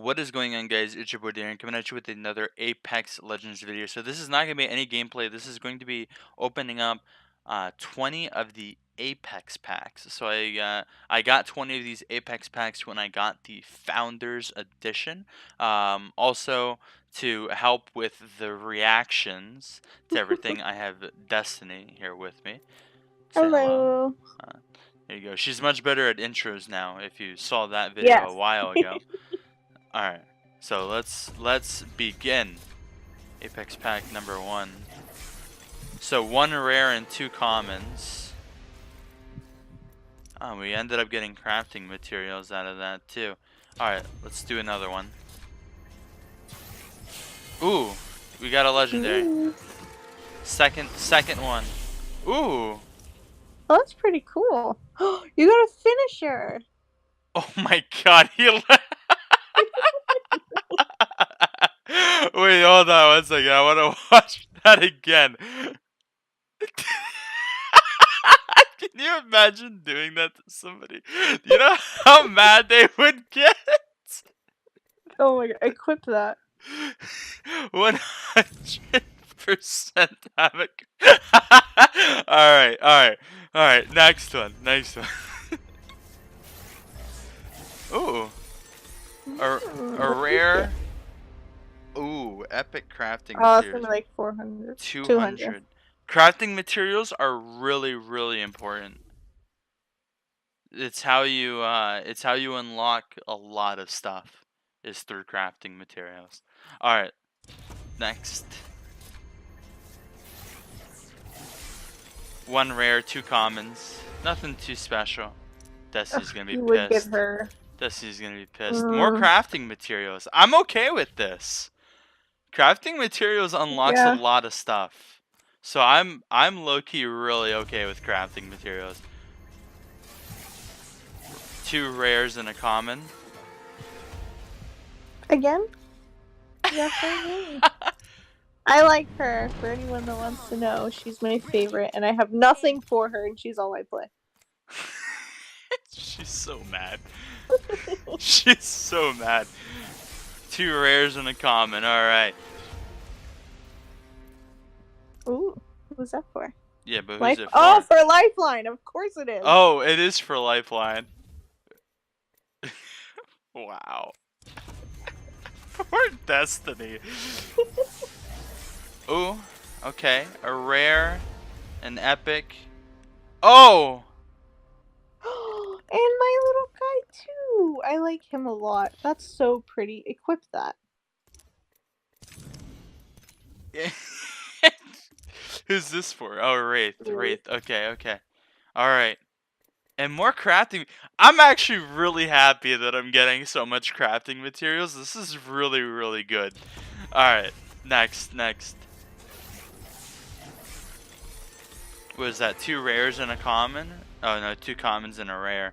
What is going on, guys? It's your boy Darren coming at you with another Apex Legends video. So this is not going to be any gameplay. This is going to be opening up 20 of the Apex packs. So I got 20 of these Apex packs when I got the Founders Edition. Also, to help with the reactions to everything, I have Destiny here with me. Say hello. Hello. There you go. She's much better at intros now. If you saw that video a Yes. while ago. All right. So let's begin. Apex pack number 1. So 1 rare and 2 commons. Oh, we ended up getting crafting materials out of that too. All right, let's do another one. Ooh, we got a legendary. Ooh. Second one. Ooh. Oh, that's pretty cool. You got a finisher. Oh my God, he Wait, hold on 1 second. I want to watch that again. Can you imagine doing that to somebody? Do you know how mad they would get? Oh my god, equip that. 100% havoc. Alright. Next one. Ooh. A rare. Ooh, epic crafting Oh, it's materials. gonna be like 400. 200. Crafting materials are really important. It's how you unlock a lot of stuff is through crafting materials. All right. Next. 1 rare, 2 commons. Nothing too special. Destiny's going to be would pissed. get her. Destiny's going to be pissed. More crafting materials. I'm okay with this. Crafting materials unlocks a lot of stuff. So I'm low-key really okay with crafting materials. 2 rares and a common. Again? Yes, I like her. For anyone that wants to know, she's my favorite, and I have nothing for her, and she's all I play. She's so mad. She's so mad. 2 rares and a common. All right. Ooh, who's that for? Yeah, but who's it for? Oh, for Lifeline. Of course it is. Oh, it is for Lifeline. Wow. Poor Destiny. Ooh, okay. A rare, an epic. Oh! And my little guy too. I like him a lot. That's so pretty. Equip that. Who's this for? Oh, Wraith. Okay. Alright. And more crafting. I'm actually really happy that I'm getting so much crafting materials. This is really good. Alright. Next. What is that? 2 rares and a common? Oh no, 2 commons and a rare.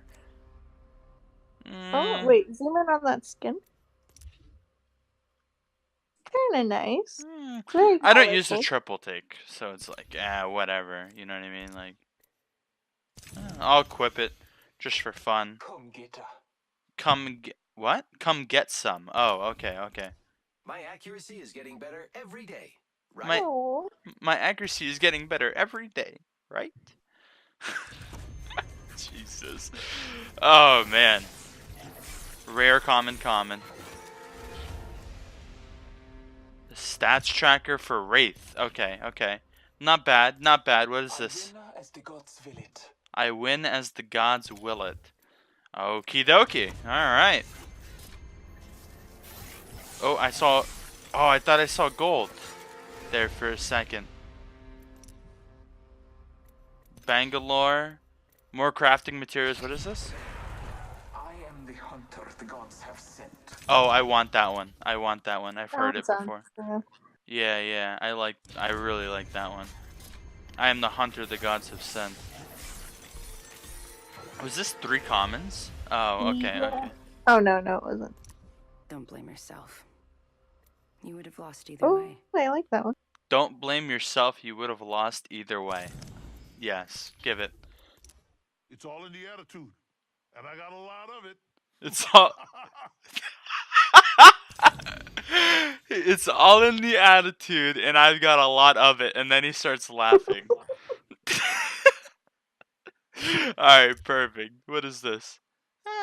Oh, wait. Zoom in on that skin. Kinda nice. Very I don't use colorful. a triple take, so it's like, whatever. You know what I mean? Like, I'll equip it just for fun. What? Come get some. Oh, okay. My accuracy is getting better every day. Right? My accuracy is getting better every day, right? Jesus. Oh man. Rare, common. Stats tracker for Wraith. Okay. Not bad. What is this? I win as the gods will it. Okie dokie. Alright. Oh, I thought I saw gold there for a second. Bangalore. More crafting materials. What is this? I am the hunter the gods have sent. Oh, I want that one. I've heard it before. Yeah. I really like that one. I am the hunter the gods have sent. Was this 3 commons? Oh, okay. Oh no, it wasn't. Don't blame yourself. You would have lost either way. I like that one. Don't blame yourself, you would have lost either way. Yes, give it. It's all in the attitude, and I got a lot of it. It's all. It's all in the attitude, and I've got a lot of it. And then he starts laughing. Alright, perfect. What is this?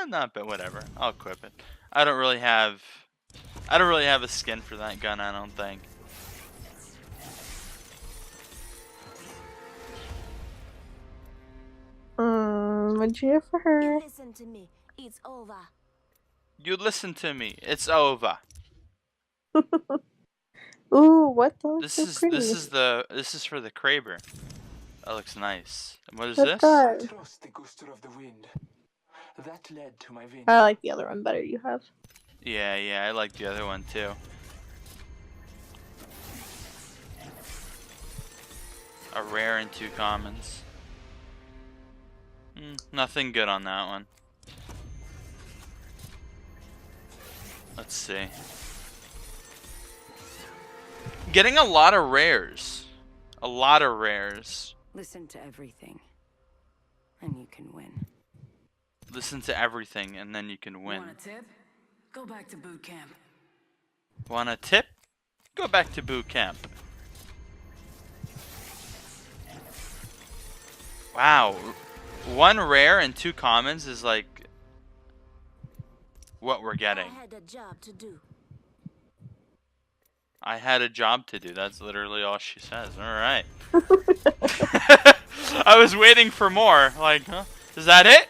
Not bad. Whatever. I'll equip it. I don't really have a skin for that gun, I don't think. What'd you get for her? Listen to me. It's over. You listen to me. It's over. Ooh, what? That looks This so is pretty. this is for the Kraber. That looks nice. And what is It this? does. Trust the gusto of the wind. That led to my venture. I like the other one better you have. Yeah, I like the other one too. A rare and 2 commons. Nothing good on that one. Let's see. Getting a lot of rares. A lot of rares. Listen to everything, and you can win. Listen to everything and then you can win. Want a tip? Go back to boot camp. Want a tip? Go back to boot camp. Wow. 1 rare and 2 commons is like what we're getting. I had a job to do. I had a job to do. That's literally all she says. Alright. I was waiting for more. Like, huh? Is that it?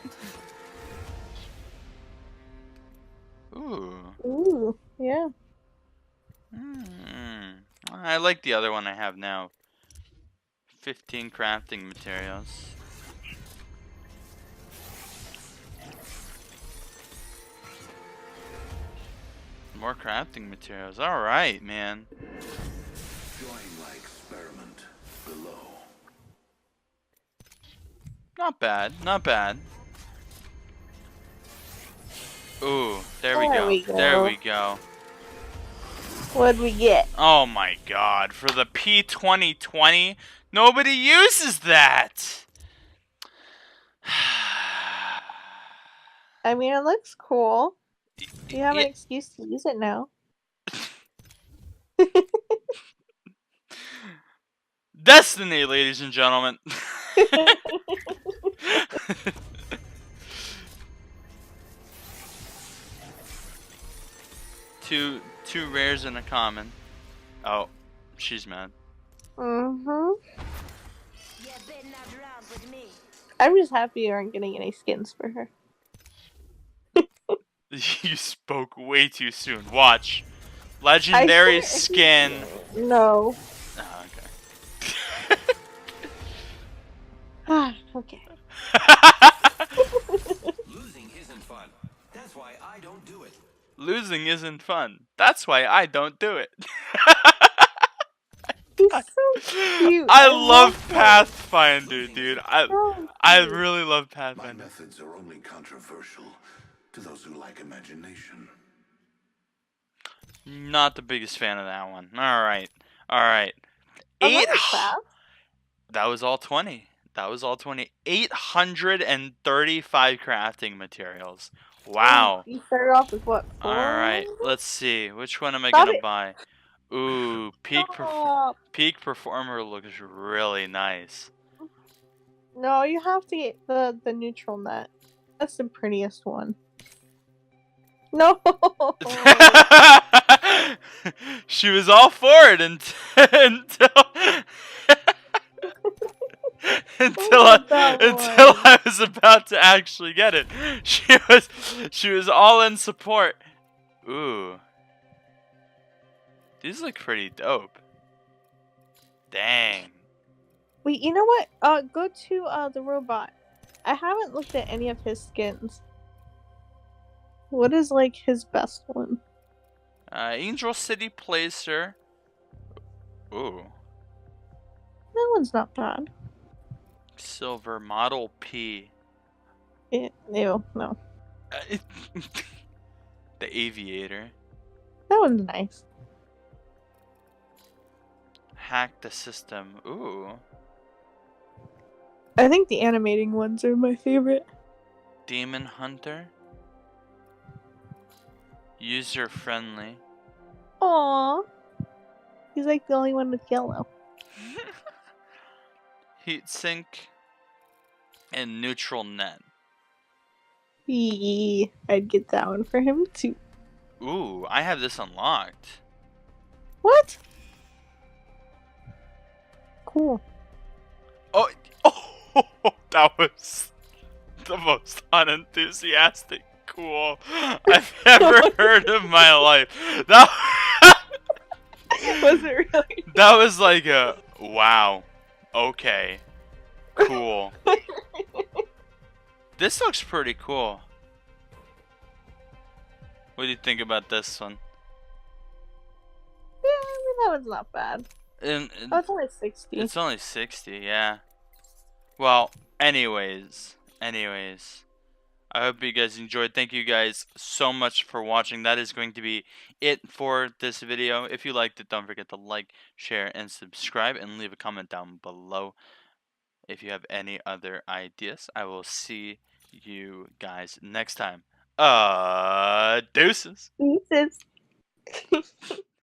Ooh. Ooh, yeah. I like the other one I have now. 15 crafting materials. More crafting materials. Alright, man. Join my experiment below. Not bad. Not bad. Ooh, there we There go. we go. There we go. What'd we get? Oh my god. For the P2020, nobody uses that. I mean, it looks cool. You have an It- excuse to use it now. Destiny, ladies and gentlemen. two rares and a common. Oh, she's mad. Mm-hmm. You better not run with me. I'm just happy you aren't getting any skins for her. You spoke way too soon. Watch. Legendary skin. No. Oh, okay. Ah, okay. Losing isn't fun. That's why I don't do it. Losing isn't fun. That's why I don't do it. He's so cute. I love him. Pathfinder, dude. So I cute. really love My Pathfinder. methods are only controversial to those who like imagination. Not the biggest fan of that one. Alright. Alright. Another 8 craft? That was all 20. That was all 20. 835 crafting materials. Wow. You started off with what? 4? Alright, let's see. Which one am I Stop gonna it. buy? Ooh, Stop. Peak Performer looks really nice. No, you have to get the neutral net. That's the prettiest one. No. She was all for it until until I was about to actually get it. She was all in support. Ooh. These look pretty dope. Dang. Wait, you know what? Go to the robot. I haven't looked at any of his skins. What is like his best one? Angel City Placer. Ooh. That one's not bad. Silver Model P. Ew, no. The Aviator. That one's nice. Hack the System. Ooh. I think the animating ones are my favorite. Demon Hunter. User friendly. Aww. He's like the only one with yellow. Heat sink and neutral net. Eee, I'd get that one for him too. Ooh, I have this unlocked. What? Cool. Oh, oh, that was the most unenthusiastic cool I've ever heard in my life. That Was it really? that was like a wow. Okay. Cool. This looks pretty cool. What do you think about this one? Yeah, I mean, that one's not bad. Oh, it's only 60. It's only 60, yeah. Well, anyways, I hope you guys enjoyed. Thank you guys so much for watching. That is going to be it for this video. If you liked it, don't forget to like, share, and subscribe, and leave a comment down below if you have any other ideas. I will see you guys next time. Deuces. Pieces.